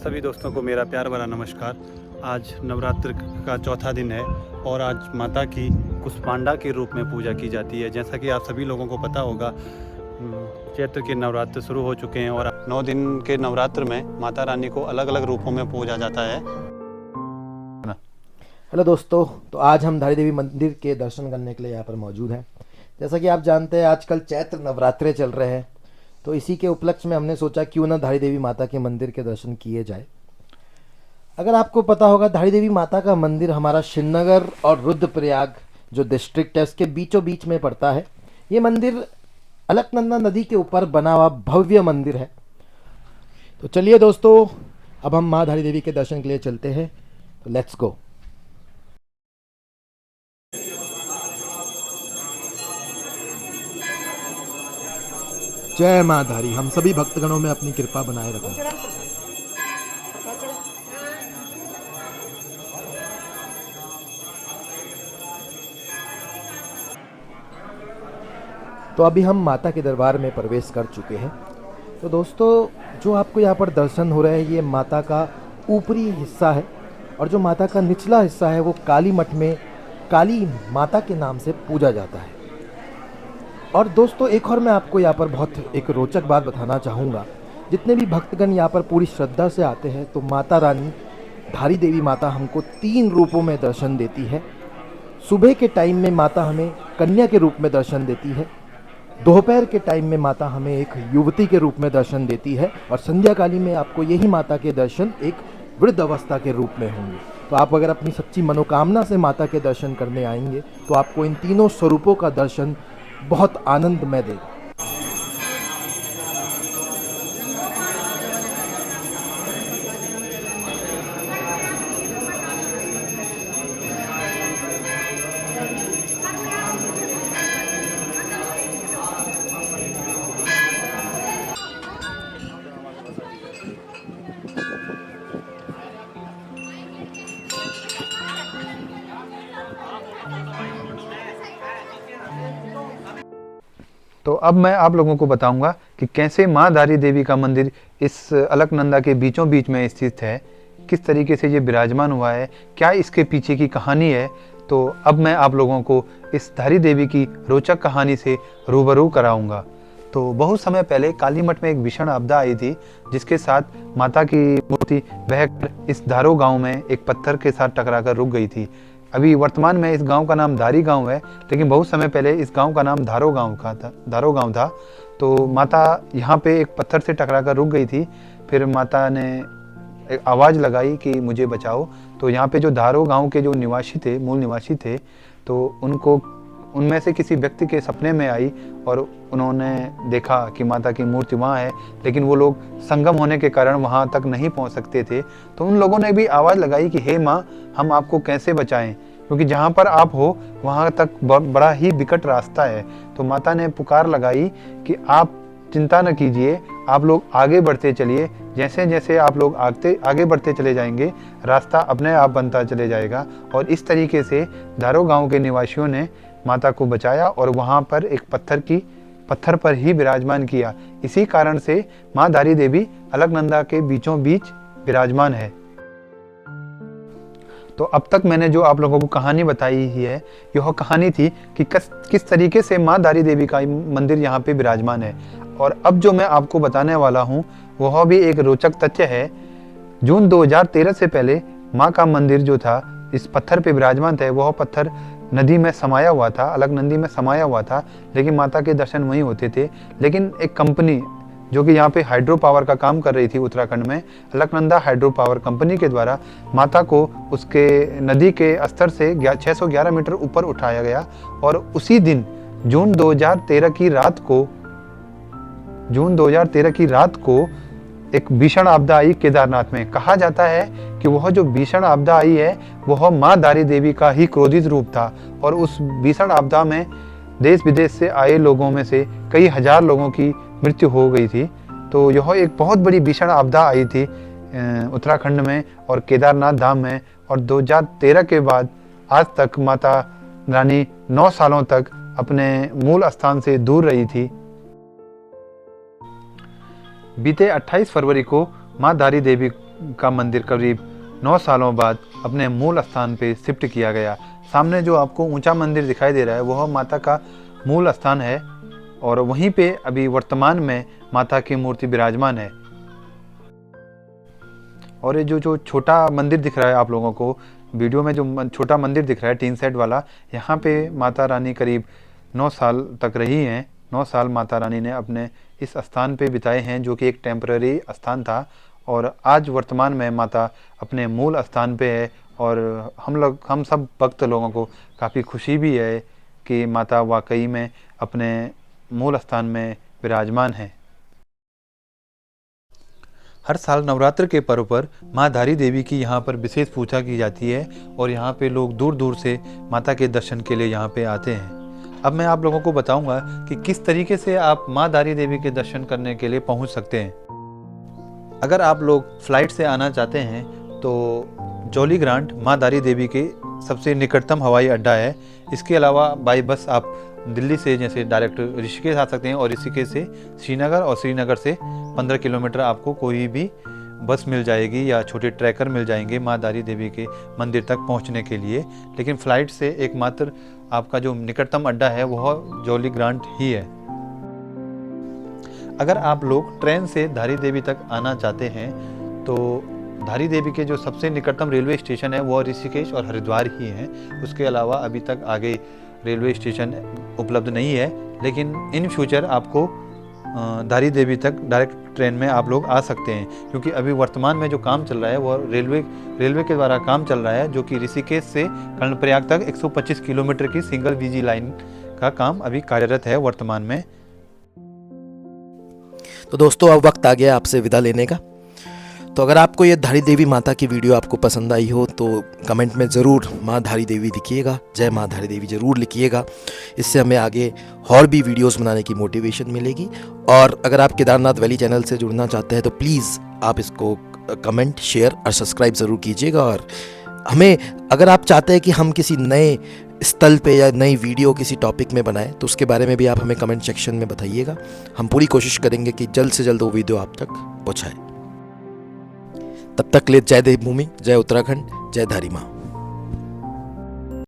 सभी दोस्तों को मेरा प्यार भरा नमस्कार। आज नवरात्र का चौथा दिन है और आज माता की कुष्मांडा के रूप में पूजा की जाती है। जैसा कि आप सभी लोगों को पता होगा, चैत्र के नवरात्र शुरू हो चुके हैं और 9 दिन के नवरात्र में माता रानी को अलग अलग रूपों में पूजा जाता है। हेलो दोस्तों, तो आज हम धारी देवी मंदिर के दर्शन करने के लिए यहाँ पर मौजूद हैं। जैसा कि आप जानते हैं, आजकल चैत्र नवरात्रे चल रहे हैं, तो इसी के उपलक्ष्य में हमने सोचा क्यों ना धारी देवी माता के मंदिर के दर्शन किए जाए। अगर आपको पता होगा, धारी देवी माता का मंदिर हमारा श्रीनगर और रुद्रप्रयाग जो डिस्ट्रिक्ट है उसके बीचों बीच में पड़ता है। ये मंदिर अलकनंदा नदी के ऊपर बना हुआ भव्य मंदिर है। तो चलिए दोस्तों, अब हम माँ धारी देवी के दर्शन के लिए चलते हैं। तो लेट्स गो। जय माँ धारी, हम सभी भक्तगणों में अपनी कृपा बनाए रखें। तो अभी हम माता के दरबार में प्रवेश कर चुके हैं। तो दोस्तों, जो आपको यहाँ पर दर्शन हो रहा है, ये माता का ऊपरी हिस्सा है और जो माता का निचला हिस्सा है वो काली मठ में काली माता के नाम से पूजा जाता है। और दोस्तों, एक और मैं आपको यहाँ पर बहुत एक रोचक बात बताना चाहूँगा। जितने भी भक्तगण यहाँ पर पूरी श्रद्धा से आते हैं, तो माता रानी धारी देवी माता हमको 3 रूपों में दर्शन देती है। सुबह के टाइम में माता हमें कन्या के रूप में दर्शन देती है, दोपहर के टाइम में माता हमें एक युवती के रूप में दर्शन देती है, और संध्या काली में आपको यही माता के दर्शन एक वृद्ध अवस्था के रूप में होंगे। तो आप अगर अपनी सच्ची मनोकामना से माता के दर्शन करने आएंगे तो आपको इन तीनों स्वरूपों का दर्शन बहुत आनंदमय देगा। तो अब मैं आप लोगों को बताऊंगा कि कैसे माँ धारी देवी का मंदिर इस अलकनंदा के बीचों बीच में स्थित है, किस तरीके से ये विराजमान हुआ है, क्या इसके पीछे की कहानी है। तो अब मैं आप लोगों को इस धारी देवी की रोचक कहानी से रूबरू कराऊंगा। तो बहुत समय पहले काली मठ में एक भीषण आपदा आई थी, जिसके साथ माता की मूर्ति बहकर इस धारो गांव में एक पत्थर के साथ टकराकर रुक गई थी। अभी वर्तमान में इस गांव का नाम धारी गांव है, लेकिन बहुत समय पहले इस गांव का नाम धारो गांव था। तो माता यहाँ पे एक पत्थर से टकराकर रुक गई थी। फिर माता ने एक आवाज़ लगाई कि मुझे बचाओ। तो यहाँ पे जो धारो गांव के जो मूल निवासी थे, तो उनमें से किसी व्यक्ति के सपने में आई और उन्होंने देखा कि माता की मूर्ति वहाँ है, लेकिन वो लोग संगम होने के कारण वहाँ तक नहीं पहुँच सकते थे। तो उन लोगों ने भी आवाज़ लगाई कि हे माँ, हम आपको कैसे बचाएं, क्योंकि जहाँ पर आप हो वहाँ तक बड़ा ही विकट रास्ता है। तो माता ने पुकार लगाई कि आप चिंता न कीजिए, आप लोग आगे बढ़ते चलिए। जैसे जैसे आप लोग आगे बढ़ते चले जाएंगे, रास्ता अपने आप बनता चले जाएगा। और इस तरीके से धारो गांव के निवासियों ने माता को बचाया और वहाँ पर एक पत्थर पर ही विराजमान किया। इसी कारण से माँ धारी देवी अलकनंदा के बीचों बीच विराजमान है। तो अब तक मैंने जो आप लोगों को कहानी बताई ही है, यह कहानी थी कि किस तरीके से माँ धारी देवी का मंदिर यहाँ पे विराजमान है। और अब जो मैं आपको बताने वाला हूँ वह भी एक रोचक तथ्य है। जून 2013 से पहले माँ का मंदिर जो था इस पत्थर पे विराजमान था, वह पत्थर नदी में समाया हुआ था, अलकनंदी में समाया हुआ था, लेकिन माता के दर्शन वहीं होते थे। लेकिन एक कंपनी जो कि यहाँ पे हाइड्रो पावर का काम कर रही थी उत्तराखंड में, अलकनंदा हाइड्रो पावर कंपनी के द्वारा माता को उसके नदी के स्तर से 611 मीटर ऊपर उठाया गया। और उसी दिन जून 2013 की रात को एक भीषण आपदा आई केदारनाथ में। कहा जाता है कि वह जो भीषण आपदा आई है वह माँ धारी देवी का ही क्रोधित रूप था। और उस भीषण आपदा में देश विदेश से आए लोगों में से कई हजार लोगों की मृत्यु हो गई थी। तो यह एक बहुत बड़ी भीषण आपदा आई थी उत्तराखंड में और केदारनाथ धाम में। और 2013 के बाद आज तक माता रानी 9 सालों तक अपने मूल स्थान से दूर रही थी। बीते 28 फरवरी को माँ धारी देवी का मंदिर करीब 9 सालों बाद अपने मूल स्थान पे शिफ्ट किया गया। सामने जो आपको ऊंचा मंदिर दिखाई दे रहा है वह माता का मूल स्थान है और वहीं पे अभी वर्तमान में माता की मूर्ति विराजमान है। और ये जो छोटा मंदिर दिख रहा है आप लोगों को वीडियो में, जो छोटा मंदिर दिख रहा है टीन सेट वाला, यहाँ पे माता रानी करीब 9 साल तक रही हैं। 9 साल माता रानी ने अपने इस स्थान पे बिताए हैं, जो कि एक टेम्पररी स्थान था। और आज वर्तमान में माता अपने मूल स्थान पे है और हम सब भक्त लोगों को काफ़ी खुशी भी है कि माता वाकई में अपने मूल स्थान में विराजमान है। हर साल नवरात्र के पर्व पर माँ धारी देवी की यहाँ पर विशेष पूजा की जाती है और यहाँ पे लोग दूर दूर से माता के दर्शन के लिए यहाँ पे आते हैं। अब मैं आप लोगों को बताऊंगा कि किस तरीके से आप माँ धारी देवी के दर्शन करने के लिए पहुँच सकते हैं। अगर आप लोग फ्लाइट से आना चाहते हैं तो जॉली ग्रांट माँ धारी देवी के सबसे निकटतम हवाई अड्डा है। इसके अलावा बाई बस आप दिल्ली से जैसे डायरेक्ट ऋषिकेश आ सकते हैं और ऋषिकेश से श्रीनगर और श्रीनगर से 15 किलोमीटर आपको कोई भी बस मिल जाएगी या छोटे ट्रैकर मिल जाएंगे माँ धारी देवी के मंदिर तक पहुंचने के लिए। लेकिन फ़्लाइट से एकमात्र आपका जो निकटतम अड्डा है वह जॉली ग्रांट ही है। अगर आप लोग ट्रेन से धारी देवी तक आना चाहते हैं तो धारी देवी के जो सबसे निकटतम रेलवे स्टेशन है वो ऋषिकेश और हरिद्वार ही हैं। उसके अलावा अभी तक आगे रेलवे स्टेशन उपलब्ध नहीं है, लेकिन इन फ्यूचर आपको धारी देवी तक डायरेक्ट ट्रेन में आप लोग आ सकते हैं, क्योंकि अभी वर्तमान में जो काम चल रहा है वो रेलवे के द्वारा काम चल रहा है, जो कि ऋषिकेश से कर्णप्रयाग तक 125 किलोमीटर की सिंगल वीजी लाइन का काम अभी कार्यरत है वर्तमान में। तो दोस्तों अब वक्त आ गया आपसे विदा लेने का। तो अगर आपको ये धारी देवी माता की वीडियो आपको पसंद आई हो तो कमेंट में ज़रूर माँ धारी देवी लिखिएगा, जय माँ धारी देवी ज़रूर लिखिएगा। इससे हमें आगे और भी वीडियोस बनाने की मोटिवेशन मिलेगी। और अगर आप केदारनाथ वैली चैनल से जुड़ना चाहते हैं तो प्लीज़ आप इसको कमेंट, शेयर और सब्सक्राइब ज़रूर कीजिएगा। और हमें अगर आप चाहते हैं कि हम किसी नए स्थल पे या नई वीडियो किसी टॉपिक में बनाएं तो उसके बारे में भी आप हमें कमेंट सेक्शन में बताइएगा। हम पूरी कोशिश करेंगे कि जल्द से जल्द वो वीडियो आप तक पहुँचाएँ। तब तक के लिए जय देवभूमि, जय उत्तराखंड, जय धारी माँ।